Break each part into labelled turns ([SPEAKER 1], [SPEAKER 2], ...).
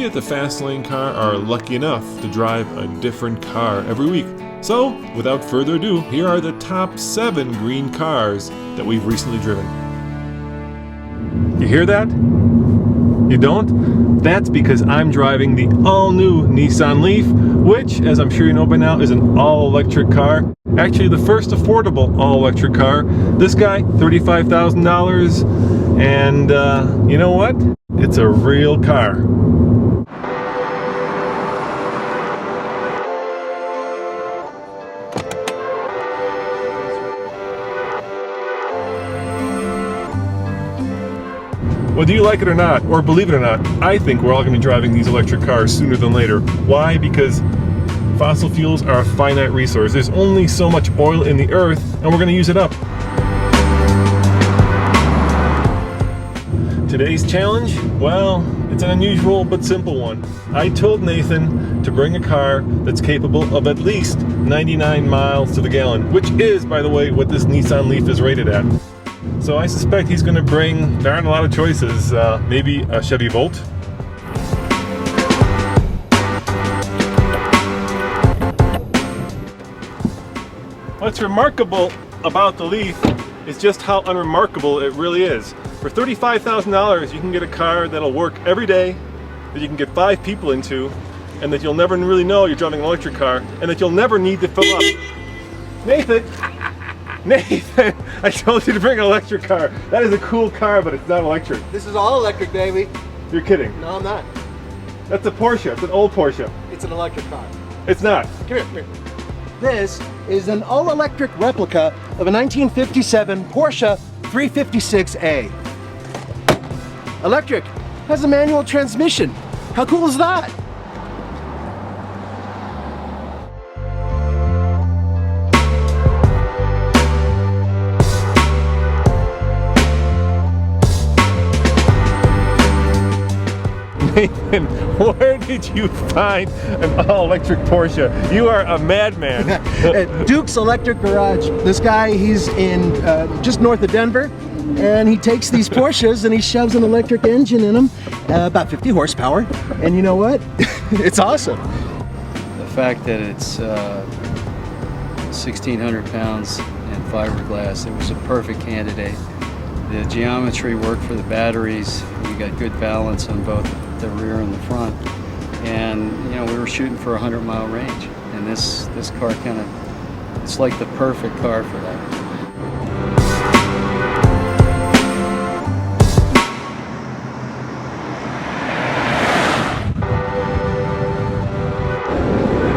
[SPEAKER 1] We at the Fast Lane Car are lucky enough to drive a different car every week. So, without further ado, here are the top 7 green cars that we've recently driven. You hear that? You don't? That's because I'm driving the all-new Nissan Leaf, which, as I'm sure you know by now, is an all-electric car. Actually, the first affordable all-electric car. This guy, $35,000, and you know what? It's a real car. Whether you like it or not, or believe it or not, I think we're all going to be driving these electric cars sooner than later. Why? Because fossil fuels are a finite resource. There's only so much oil in the earth, and we're going to use it up. Today's challenge? Well, it's an unusual but simple one. I told Nathan to bring a car that's capable of at least 99 miles to the gallon, which is, by the way, what this Nissan Leaf is rated at. So I suspect he's going to bring, there aren't a lot of choices, maybe a Chevy Volt. What's remarkable about the Leaf is just how unremarkable it really is. For $35,000 you can get a car that'll work every day, that you can get 5 people into, and that you'll never really know you're driving an electric car, and that you'll never need to fill up. Nathan! Nathan, I told you to bring an electric car. That is a cool car, but it's not electric.
[SPEAKER 2] This is all electric, baby.
[SPEAKER 1] You're kidding.
[SPEAKER 2] No, I'm not.
[SPEAKER 1] That's a Porsche. It's an old Porsche.
[SPEAKER 2] It's an electric car.
[SPEAKER 1] It's not.
[SPEAKER 2] Come here, come here. This is an all-electric replica of a 1957 Porsche 356A. Electric. Has a manual transmission. How cool is that?
[SPEAKER 1] Nathan, where did you find an all-electric Porsche? You are a madman.
[SPEAKER 2] At Duke's Electric Garage. This guy, he's in just north of Denver, and he takes these Porsches and he shoves an electric engine in them, about 50 horsepower, and you know what? It's awesome.
[SPEAKER 3] The fact that it's 1,600 pounds and fiberglass, it was a perfect candidate. The geometry worked for the batteries. We got good balance on both the rear and the front, and you know, we were shooting for a 100-mile range, and this car kind of, it's like the perfect car for that.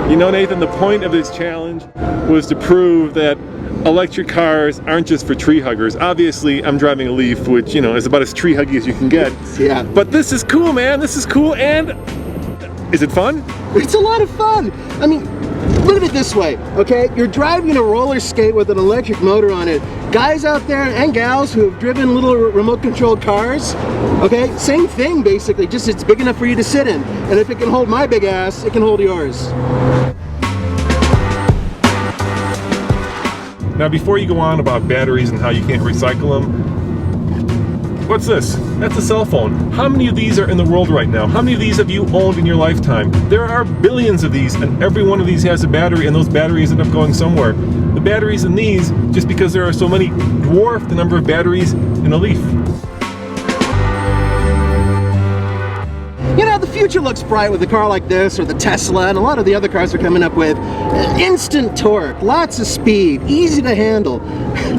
[SPEAKER 1] You know, Nathan, the point of this challenge was to prove that electric cars aren't just for tree huggers. Obviously, I'm driving a Leaf, which, you know, is about as tree huggy as you can get.
[SPEAKER 2] Yeah.
[SPEAKER 1] But this is cool, man. This is cool, and is it fun?
[SPEAKER 2] It's a lot of fun. I mean, look at it this way, okay? You're driving a roller skate with an electric motor on it. Guys out there and gals who have driven little remote-controlled cars, okay? Same thing, basically, just it's big enough for you to sit in. And if it can hold my big ass, it can hold yours.
[SPEAKER 1] Now, before you go on about batteries and how you can't recycle them, what's this? That's a cell phone. How many of these are in the world right now? How many of these have you owned in your lifetime? There are billions of these, and every one of these has a battery, and those batteries end up going somewhere. The batteries in these, just because there are so many, dwarf the number of batteries in a Leaf.
[SPEAKER 2] You know, the future looks bright with a car like this, or the Tesla, and a lot of the other cars are coming up with instant torque, lots of speed, easy to handle.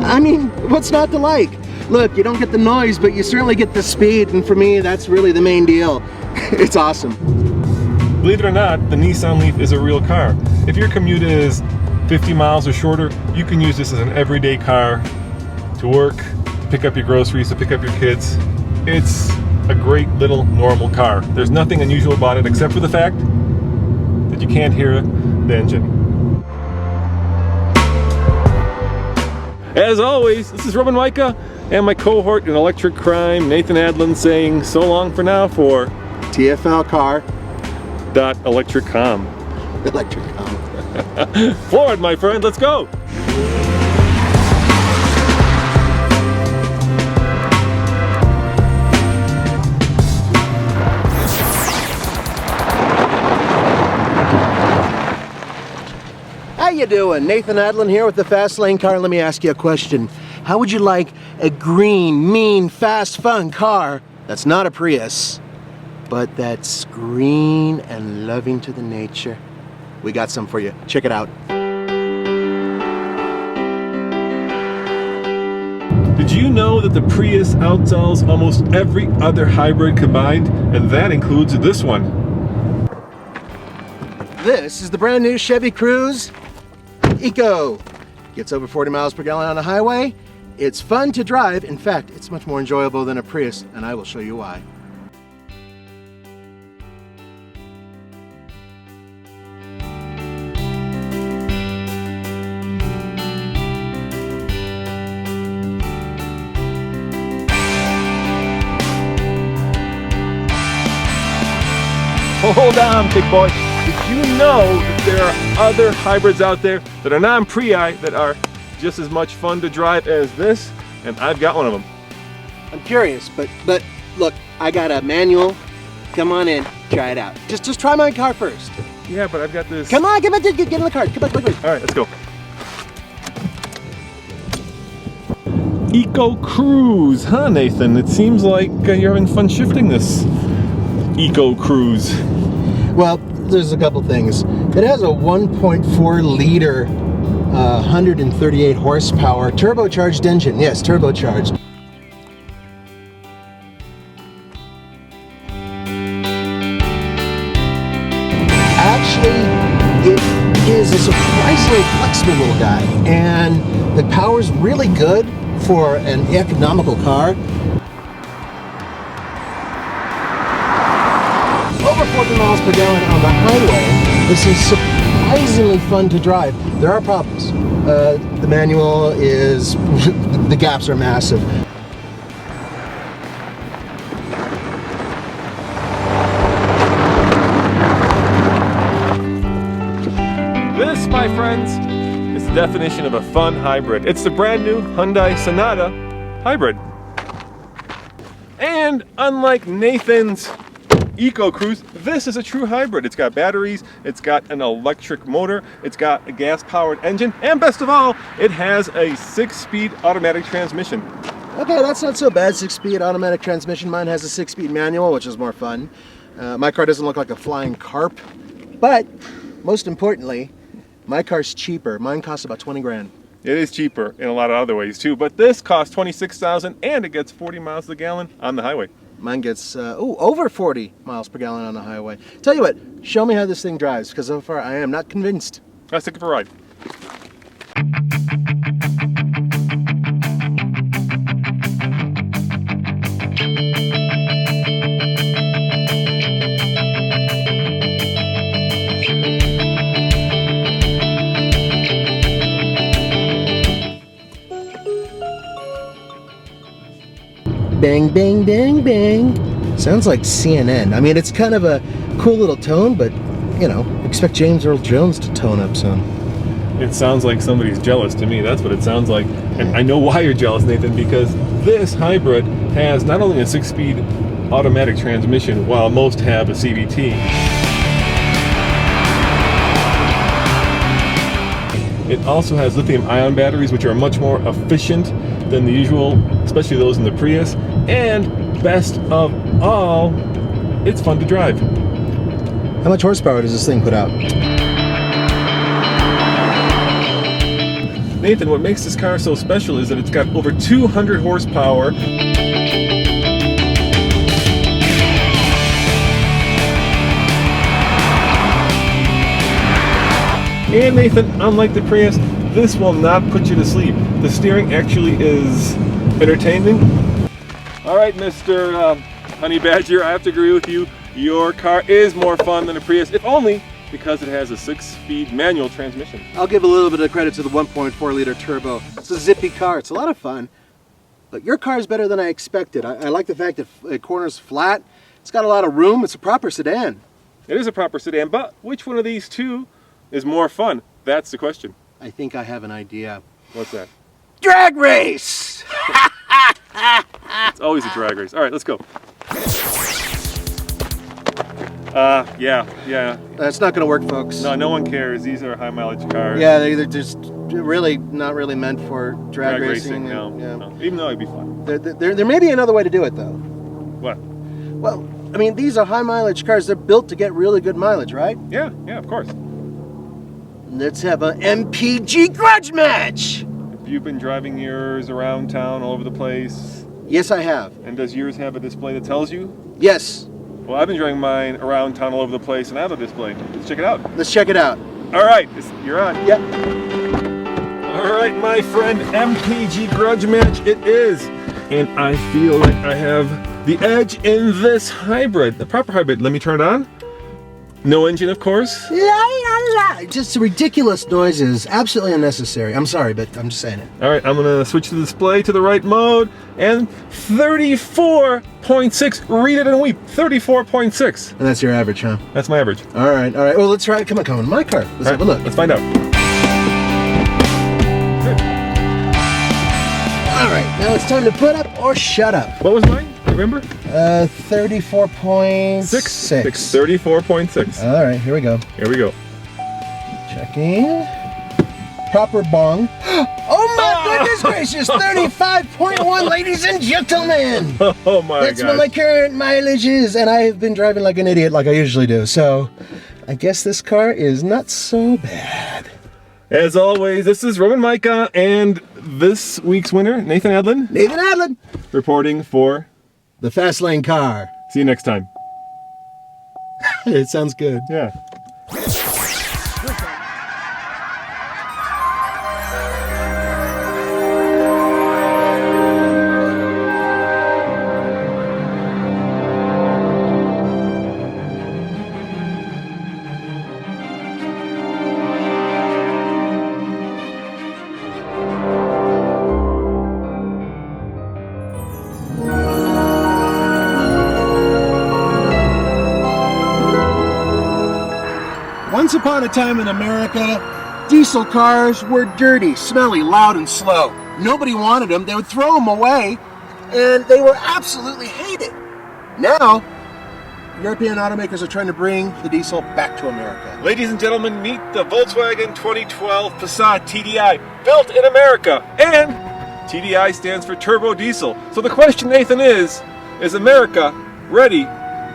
[SPEAKER 2] I mean, what's not to like? Look, you don't get the noise, but you certainly get the speed, and for me, that's really the main deal. It's awesome.
[SPEAKER 1] Believe it or not, the Nissan Leaf is a real car. If your commute is 50 miles or shorter, you can use this as an everyday car to work, to pick up your groceries, to pick up your kids. It's a great little normal car. There's nothing unusual about it except for the fact that you can't hear the engine. As always, this is Roman Micah and my cohort in electric crime, Nathan Adlin, saying so long for now for
[SPEAKER 2] TFLcar.electriccom. Electriccom.
[SPEAKER 1] Forward, my friend, let's go!
[SPEAKER 2] you doing? Nathan Adlin here with the Fast Lane Car. Let me ask you a question. How would you like a green, mean, fast, fun car that's not a Prius, but that's green and loving to the nature? We got some for you. Check it out.
[SPEAKER 1] Did you know that the Prius outsells almost every other hybrid combined? And that includes this one.
[SPEAKER 2] This is the brand new Chevy Cruze Eco. Gets over 40 miles per gallon on the highway. It's fun to drive. In fact, it's much more enjoyable than a Prius, and I will show you why.
[SPEAKER 1] Hold on, big boy. Did you know that there are other hybrids out there that are non-Prii that are just as much fun to drive as this? And I've got one of them.
[SPEAKER 2] I'm curious, but look, I got a manual. Come on in, try it out. Just try my car first.
[SPEAKER 1] Yeah, but I've got this.
[SPEAKER 2] Come on, get in the car. Come on.
[SPEAKER 1] All right, let's go. Eco Cruze, huh, Nathan? It seems like you're having fun shifting this Eco Cruze.
[SPEAKER 2] Well, there's a couple things. It has a 1.4 liter, 138 horsepower turbocharged engine. Yes, turbocharged. Actually, it is a surprisingly flexible little guy, and the power's really good for an economical car. Over 40 miles per gallon on the highway. This is surprisingly fun to drive. There are problems. The manual is, the gaps are massive.
[SPEAKER 1] This, my friends, is the definition of a fun hybrid. It's the brand new Hyundai Sonata hybrid. And unlike Nathan's Eco Cruze, this is a true hybrid. It's got batteries, it's got an electric motor, it's got a gas-powered engine, and best of all, it has a 6-speed automatic transmission.
[SPEAKER 2] Okay, that's not so bad. 6-speed automatic transmission. Mine has a 6-speed manual, which is more fun. My car doesn't look like a flying carp, but most importantly, my car's cheaper. Mine costs about 20 grand.
[SPEAKER 1] It is cheaper in a lot of other ways too, but this costs $26,000 and it gets 40 miles per gallon on the highway.
[SPEAKER 2] Mine gets over 40 miles per gallon on the highway. Tell you what, show me how this thing drives, because so far I am not convinced.
[SPEAKER 1] Let's take it for a ride.
[SPEAKER 2] Bang, bang, bang, bang. Sounds like CNN. I mean, it's kind of a cool little tone, but, you know, expect James Earl Jones to tone up some.
[SPEAKER 1] It sounds like somebody's jealous to me. That's what it sounds like. And I know why you're jealous, Nathan, because this hybrid has not only a 6-speed automatic transmission, while most have a CVT. It also has lithium-ion batteries, which are much more efficient than the usual, especially those in the Prius. And best of all, it's fun to drive.
[SPEAKER 2] How much horsepower does this thing put out?
[SPEAKER 1] Nathan, what makes this car so special is that it's got over 200 horsepower. And Nathan, unlike the Prius, this will not put you to sleep. The steering actually is entertaining. All right, Mr. Honey Badger, I have to agree with you. Your car is more fun than a Prius, if only because it has a 6-speed manual transmission.
[SPEAKER 2] I'll give a little bit of credit to the 1.4 liter turbo. It's a zippy car. It's a lot of fun. But your car is better than I expected. I like the fact that it corners flat. It's got a lot of room. It's a proper sedan.
[SPEAKER 1] It is a proper sedan, but which one of these two is more fun? That's the question.
[SPEAKER 2] I think I have an idea.
[SPEAKER 1] What's that?
[SPEAKER 2] Drag race!
[SPEAKER 1] It's always a drag race. All right, let's go. Yeah.
[SPEAKER 2] That's not going to work, folks.
[SPEAKER 1] No one cares. These are high mileage cars.
[SPEAKER 2] Yeah, they're just really not really meant for drag racing.
[SPEAKER 1] No. Even though it'd be fun.
[SPEAKER 2] There may be another way to do it, though.
[SPEAKER 1] What?
[SPEAKER 2] Well, I mean, these are high mileage cars. They're built to get really good mileage, right?
[SPEAKER 1] Yeah, of course.
[SPEAKER 2] Let's have an MPG grudge match.
[SPEAKER 1] Have you been driving yours around town all over the place?
[SPEAKER 2] Yes, I have.
[SPEAKER 1] And does yours have a display that tells you?
[SPEAKER 2] Yes.
[SPEAKER 1] Well, I've been driving mine around town all over the place and I have a display. Let's check it out.
[SPEAKER 2] Let's check it out.
[SPEAKER 1] All right, you're on.
[SPEAKER 2] Yep.
[SPEAKER 1] All right, my friend, MPG grudge match it is. And I feel like I have the edge in this hybrid, the proper hybrid. Let me turn it on. No engine, of course.
[SPEAKER 2] La la la. Just ridiculous noises. Absolutely unnecessary. I'm sorry, but I'm just saying it.
[SPEAKER 1] All right, I'm gonna switch the display to the right mode and 34.6. Read it and weep. 34.6.
[SPEAKER 2] And that's your average, huh?
[SPEAKER 1] That's my average.
[SPEAKER 2] All right. Well, let's try it. Come on. My car. Let's have a look.
[SPEAKER 1] Let's find out.
[SPEAKER 2] All right. Now it's time to put up or shut up.
[SPEAKER 1] What was mine? Remember?
[SPEAKER 2] 34.6.
[SPEAKER 1] 34.6.
[SPEAKER 2] All right. Here we go.
[SPEAKER 1] Here we go.
[SPEAKER 2] Checking. Proper bong. Oh my goodness gracious! 35.1, ladies and gentlemen.
[SPEAKER 1] Oh my god.
[SPEAKER 2] That's what my current mileage is, and I have been driving like an idiot, like I usually do. So, I guess this car is not so bad.
[SPEAKER 1] As always, this is Roman Micah, and this week's winner, Nathan Adlin.
[SPEAKER 2] Nathan Adlin,
[SPEAKER 1] reporting for
[SPEAKER 2] the Fast Lane car.
[SPEAKER 1] See you next time.
[SPEAKER 2] It sounds good.
[SPEAKER 1] Yeah.
[SPEAKER 2] Once upon a time in America, diesel cars were dirty, smelly, loud, and slow. Nobody wanted them. They would throw them away, and they were absolutely hated. Now, European automakers are trying to bring the diesel back to America.
[SPEAKER 1] Ladies and gentlemen, meet the Volkswagen 2012 Passat TDI, built in America. And TDI stands for turbo diesel. So the question, Nathan, is America ready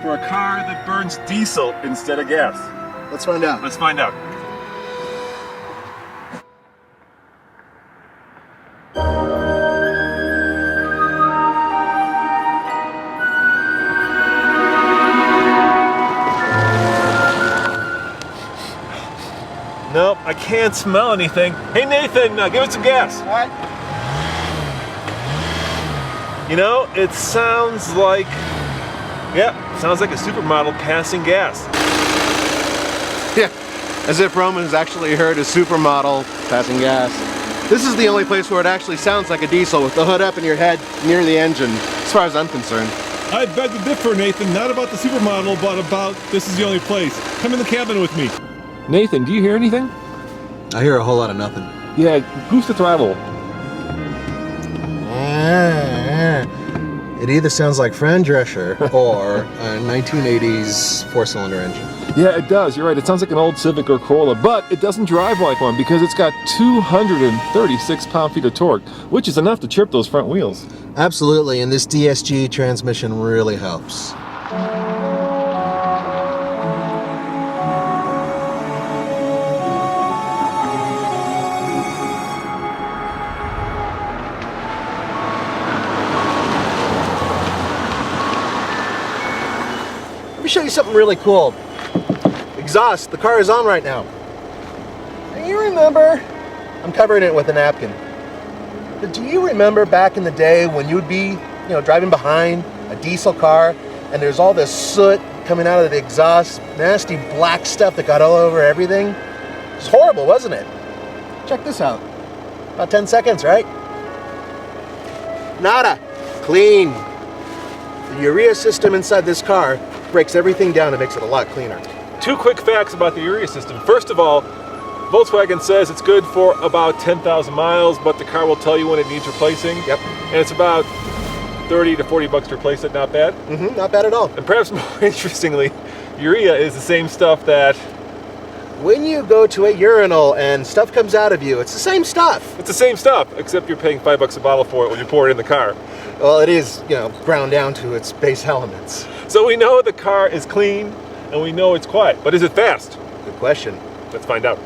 [SPEAKER 1] for a car that burns diesel instead of gas?
[SPEAKER 2] Let's find out.
[SPEAKER 1] Let's find out. Nope, I can't smell anything. Hey Nathan, give it some gas.
[SPEAKER 2] All right.
[SPEAKER 1] You know, it sounds like a supermodel passing gas.
[SPEAKER 2] Yeah, as if Roman's actually heard a supermodel passing gas. This is the only place where it actually sounds like a diesel with the hood up and your head near the engine, as far as I'm concerned.
[SPEAKER 1] I beg to differ, Nathan. Not about the supermodel, but about this is the only place. Come in the cabin with me. Nathan, do you hear anything?
[SPEAKER 2] I hear a whole lot of nothing.
[SPEAKER 1] Yeah, goose the throttle.
[SPEAKER 2] It either sounds like Fran Drescher or a 1980s four-cylinder engine.
[SPEAKER 1] Yeah, it does. You're right. It sounds like an old Civic or Corolla, but it doesn't drive like one because it's got 236 pound-feet of torque, which is enough to chip those front wheels.
[SPEAKER 2] Absolutely, and this DSG transmission really helps. Let me show you something really cool. Exhaust, the car is on right now. And you remember, I'm covering it with a napkin. But do you remember back in the day when you would be, driving behind a diesel car and there's all this soot coming out of the exhaust, nasty black stuff that got all over everything? It's horrible, wasn't it? Check this out. About 10 seconds, right? Nada. Clean. The urea system inside this car breaks everything down and makes it a lot cleaner.
[SPEAKER 1] Two quick facts about the urea system. First of all, Volkswagen says it's good for about 10,000 miles, but the car will tell you when it needs replacing.
[SPEAKER 2] Yep.
[SPEAKER 1] And it's about 30 to 40 bucks to replace it. Not bad.
[SPEAKER 2] Not bad at all.
[SPEAKER 1] And perhaps more interestingly, urea is the same stuff that...
[SPEAKER 2] When you go to a urinal and stuff comes out of you, it's the same stuff.
[SPEAKER 1] It's the same stuff, except you're paying $5 a bottle for it when you pour it in the car.
[SPEAKER 2] Well, it is, you know, ground down to its base elements.
[SPEAKER 1] So we know the car is clean, and we know it's quiet. But is it fast?
[SPEAKER 2] Good question.
[SPEAKER 1] Let's find out.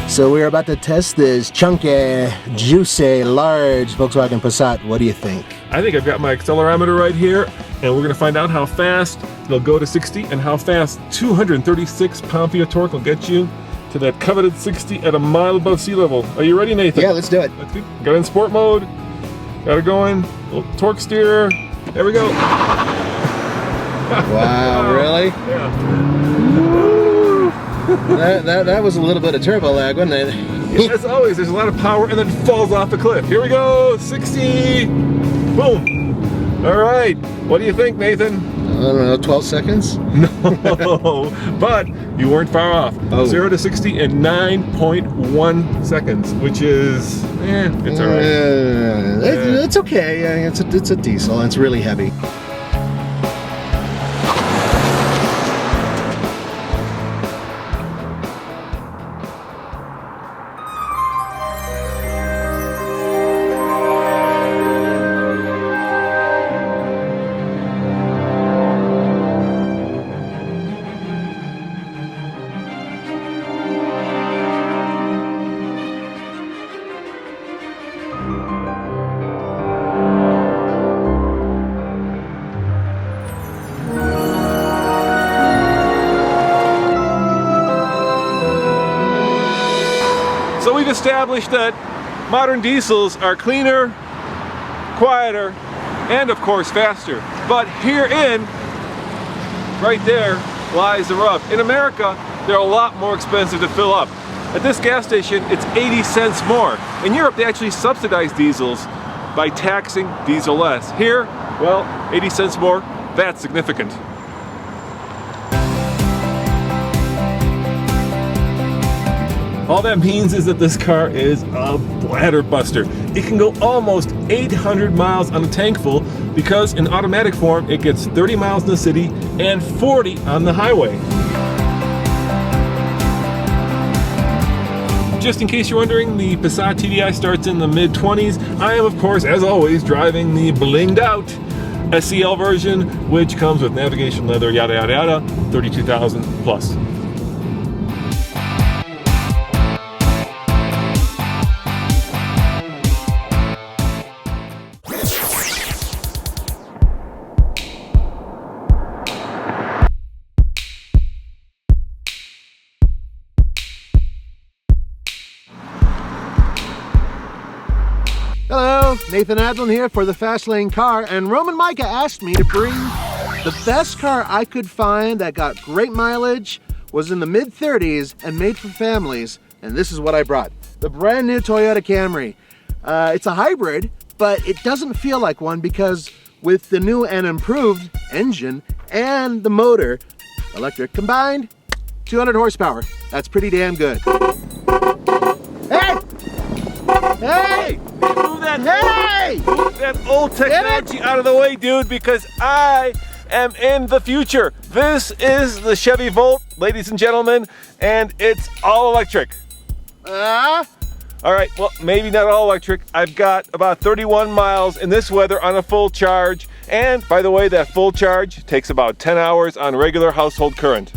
[SPEAKER 2] So we're about to test this chunky, juicy, large Volkswagen Passat. What do you think?
[SPEAKER 1] I think I've got my accelerometer right here, and we're gonna find out how fast it'll go to 60 and how fast 236 pound-feet of torque will get you to that coveted 60 at a mile above sea level. Are you ready, Nathan?
[SPEAKER 2] Yeah, let's do it.
[SPEAKER 1] Let's go. Got it in sport mode. Got it going. Little torque steer. There we go.
[SPEAKER 2] Wow, really?
[SPEAKER 1] Yeah.
[SPEAKER 2] that was a little bit of turbo lag, wasn't it?
[SPEAKER 1] As always, there's a lot of power and then falls off the cliff. Here we go, 60, boom. All right, what do you think, Nathan?
[SPEAKER 2] I don't know, 12 seconds?
[SPEAKER 1] No, but you weren't far off.
[SPEAKER 2] Oh.
[SPEAKER 1] 0 to 60 in 9.1 seconds, which is, it's all right.
[SPEAKER 2] It's okay, yeah, it's a diesel, and it's really heavy.
[SPEAKER 1] So we've established that modern diesels are cleaner, quieter, and of course faster. But herein, right there, lies the rub. In America, they're a lot more expensive to fill up. At this gas station, it's 80 cents more. In Europe, they actually subsidize diesels by taxing diesel less. Here, well, 80 cents more, that's significant. All that means is that this car is a bladder buster. It can go almost 800 miles on a tank full because in automatic form it gets 30 miles in the city and 40 on the highway. Just in case you're wondering, the Passat TDI starts in the mid-20s. I am, of course, as always, driving the blinged out SEL version, which comes with navigation, leather, yada yada yada, 32,000 plus.
[SPEAKER 2] Hello, Nathan Adlin here for the Fast Lane Car, and Roman Micah asked me to bring the best car I could find that got great mileage, was in the mid-30s, and made for families, and this is what I brought. The brand new Toyota Camry. It's a hybrid, but it doesn't feel like one because with the new and improved engine and the motor, electric combined, 200 horsepower. That's pretty damn good. Hey! Hey!
[SPEAKER 1] Move that old technology out of the way, dude, because I am in the future. This is the Chevy Volt, ladies and gentlemen, and it's all electric. All right, well, maybe not all electric. I've got about 31 miles in this weather on a full charge. And by the way, that full charge takes about 10 hours on regular household current.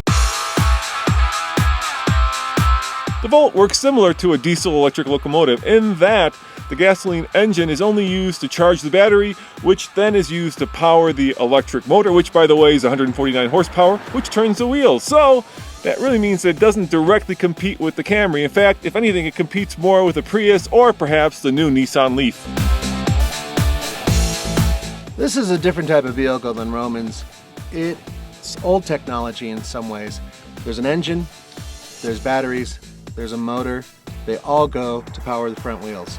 [SPEAKER 1] The Volt works similar to a diesel electric locomotive in that the gasoline engine is only used to charge the battery, which then is used to power the electric motor, which by the way is 149 horsepower, which turns the wheels. So that really means that it doesn't directly compete with the Camry. In fact, if anything, it competes more with the Prius or perhaps the new Nissan Leaf.
[SPEAKER 2] This is a different type of vehicle than Roman's. It's old technology in some ways. There's an engine, there's batteries, there's a motor. They all go to power the front wheels.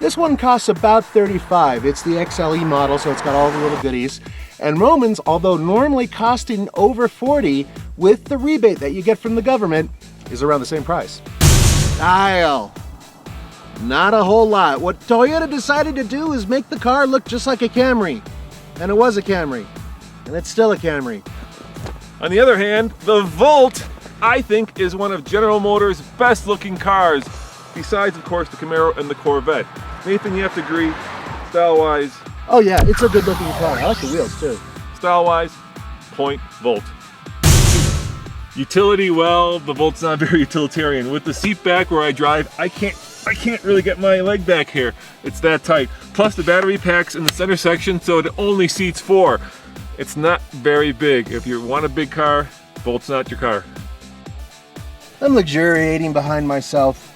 [SPEAKER 2] This one costs about $35. It's the XLE model, so it's got all the little goodies. And Roman's, although normally costing over $40, with the rebate that you get from the government, is around the same price. Style. Not a whole lot. What Toyota decided to do is make the car look just like a Camry. And it was a Camry. And it's still a Camry.
[SPEAKER 1] On the other hand, the Volt, I think, is one of General Motors' best looking cars, besides, of course, the Camaro and the Corvette. Nathan, you have to agree, style-wise.
[SPEAKER 2] Oh yeah, it's a good looking car. I like the wheels too.
[SPEAKER 1] Style-wise, point Volt. Utility, well, the Volt's not very utilitarian. With the seat back where I drive, I can't really get my leg back here. It's that tight. Plus the battery pack's in the center section, so it only seats 4. It's not very big. If you want a big car, Volt's not your car.
[SPEAKER 2] I'm luxuriating behind myself.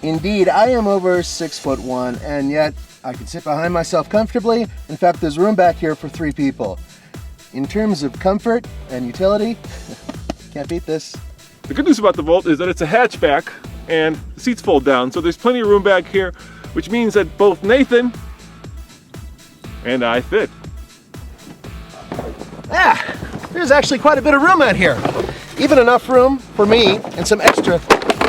[SPEAKER 2] Indeed, I am over 6'1", and yet I can sit behind myself comfortably. In fact, there's room back here for 3 people. In terms of comfort and utility, can't beat this.
[SPEAKER 1] The good news about the Volt is that it's a hatchback and the seats fold down, so there's plenty of room back here, which means that both Nathan and I fit.
[SPEAKER 2] There's actually quite a bit of room out here. Even enough room for me and some extra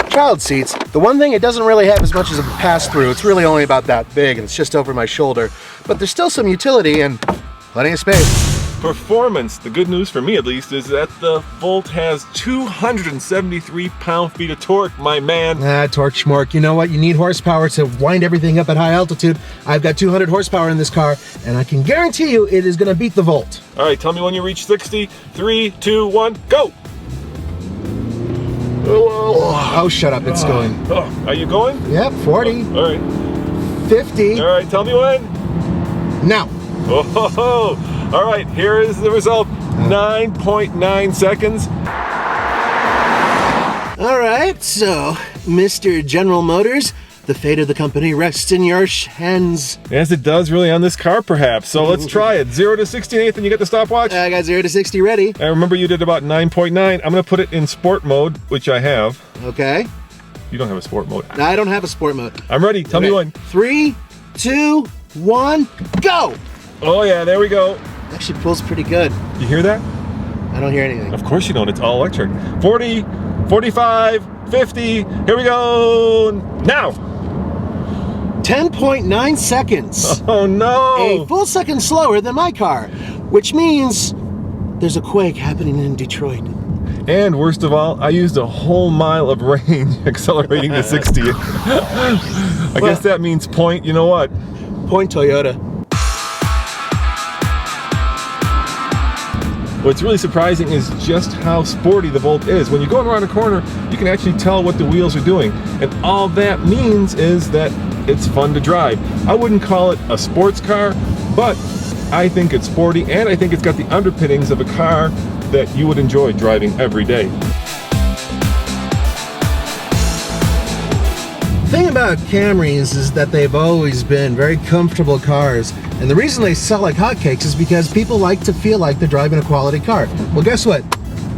[SPEAKER 2] child seats. The one thing it doesn't really have as much as a pass-through. It's really only about that big and it's just over my shoulder. But there's still some utility and plenty of space.
[SPEAKER 1] Performance, the good news for me at least, is that the Volt has 273 pound-feet of torque, my man.
[SPEAKER 2] Torque schmork. You know what? You need horsepower to wind everything up at high altitude. I've got 200 horsepower in this car, and I can guarantee you it is going to beat the Volt.
[SPEAKER 1] All right, tell me when you reach 60. 3, 2, 1, go!
[SPEAKER 2] Oh, shut up. It's going.
[SPEAKER 1] Oh, are you going?
[SPEAKER 2] Yep, 40.
[SPEAKER 1] All right.
[SPEAKER 2] 50.
[SPEAKER 1] All right, tell me when.
[SPEAKER 2] Now.
[SPEAKER 1] Oh, all right, here is the result. 9.9 seconds.
[SPEAKER 2] All right, so, Mr. General Motors, the fate of the company rests in your hands.
[SPEAKER 1] As it does really on this car, perhaps. So let's try it. 0 to 60, Nathan, you get the stopwatch?
[SPEAKER 2] I got 0 to 60 ready.
[SPEAKER 1] I remember you did about 9.9. I'm going to put it in sport mode, which I have.
[SPEAKER 2] Okay.
[SPEAKER 1] You don't have a sport mode.
[SPEAKER 2] No, I don't have a sport mode.
[SPEAKER 1] I'm ready. Tell me when.
[SPEAKER 2] 3, 2, 1, go!
[SPEAKER 1] Oh, yeah, there we go.
[SPEAKER 2] Actually pulls pretty good.
[SPEAKER 1] You hear that?
[SPEAKER 2] I don't hear anything.
[SPEAKER 1] Of course you don't. It's all electric. 40, 45, 50. Here we go. Now.
[SPEAKER 2] 10.9 seconds.
[SPEAKER 1] Oh, no.
[SPEAKER 2] A full second slower than my car, which means there's a quake happening in Detroit.
[SPEAKER 1] And worst of all, I used a whole mile of range accelerating to 60. I guess that means point, you know what?
[SPEAKER 2] Point Toyota.
[SPEAKER 1] What's really surprising is just how sporty the Volt is. When you're going around a corner, you can actually tell what the wheels are doing. And all that means is that it's fun to drive. I wouldn't call it a sports car, but I think it's sporty, and I think it's got the underpinnings of a car that you would enjoy driving every day.
[SPEAKER 2] The thing about Camrys is that they've always been very comfortable cars, and the reason they sell like hotcakes is because people like to feel like they're driving a quality car. Well, guess what?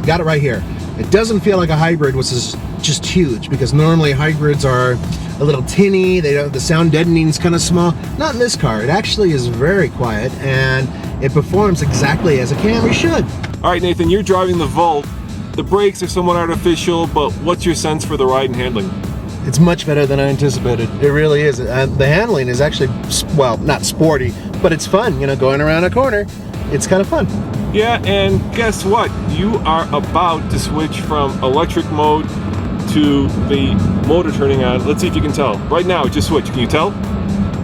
[SPEAKER 2] Got it right here. It doesn't feel like a hybrid, which is just huge, because normally hybrids are a little tinny, the sound deadening is kind of small. Not in this car. It actually is very quiet, and it performs exactly as a Camry should.
[SPEAKER 1] All right, Nathan, you're driving the Volt. The brakes are somewhat artificial, but what's your sense for the ride and handling?
[SPEAKER 2] It's much better than I anticipated. It really is. The handling is actually, well, not sporty, but it's fun. You know, going around a corner, it's kind of fun.
[SPEAKER 1] Yeah, and guess what? You are about to switch from electric mode to the motor turning on. Let's see if you can tell. Right now, it just switched. Can you tell?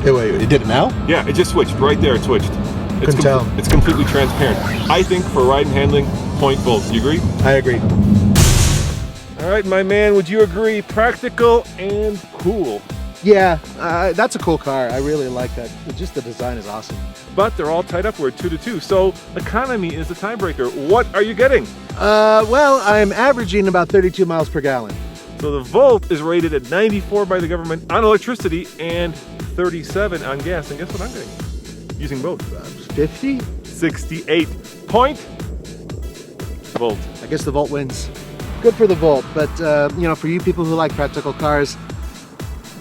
[SPEAKER 2] Hey, wait, it did it now?
[SPEAKER 1] Yeah, it just switched. Right there, it switched.
[SPEAKER 2] Couldn't tell.
[SPEAKER 1] It's completely transparent. I think for ride and handling, point Volt. You agree?
[SPEAKER 2] I agree.
[SPEAKER 1] All right, my man, would you agree? Practical and cool.
[SPEAKER 2] Yeah, that's a cool car. I really like that. Just the design is awesome.
[SPEAKER 1] But they're all tied up. We're 2 to 2. So economy is the tiebreaker. What are you getting?
[SPEAKER 2] Well, I'm averaging about 32 miles per gallon.
[SPEAKER 1] So the Volt is rated at 94 by the government on electricity and 37 on gas. And guess what I'm getting? Using both.
[SPEAKER 2] 50?
[SPEAKER 1] 68. Point Volt.
[SPEAKER 2] I guess the Volt wins. Good for the Volt, but you know, for you people who like practical cars,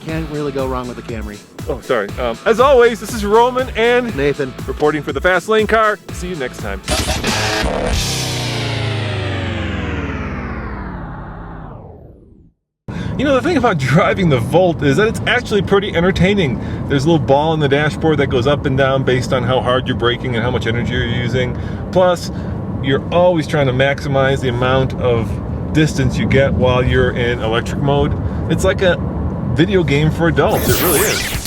[SPEAKER 2] can't really go wrong with a Camry.
[SPEAKER 1] Oh, sorry. As always, this is Roman and
[SPEAKER 2] Nathan
[SPEAKER 1] reporting for the Fast Lane Car. See you next time. You know, the thing about driving the Volt is that it's actually pretty entertaining. There's a little ball in the dashboard that goes up and down based on how hard you're braking and how much energy you're using. Plus, you're always trying to maximize the amount of distance you get while you're in electric mode. It's like a video game for adults, it really is.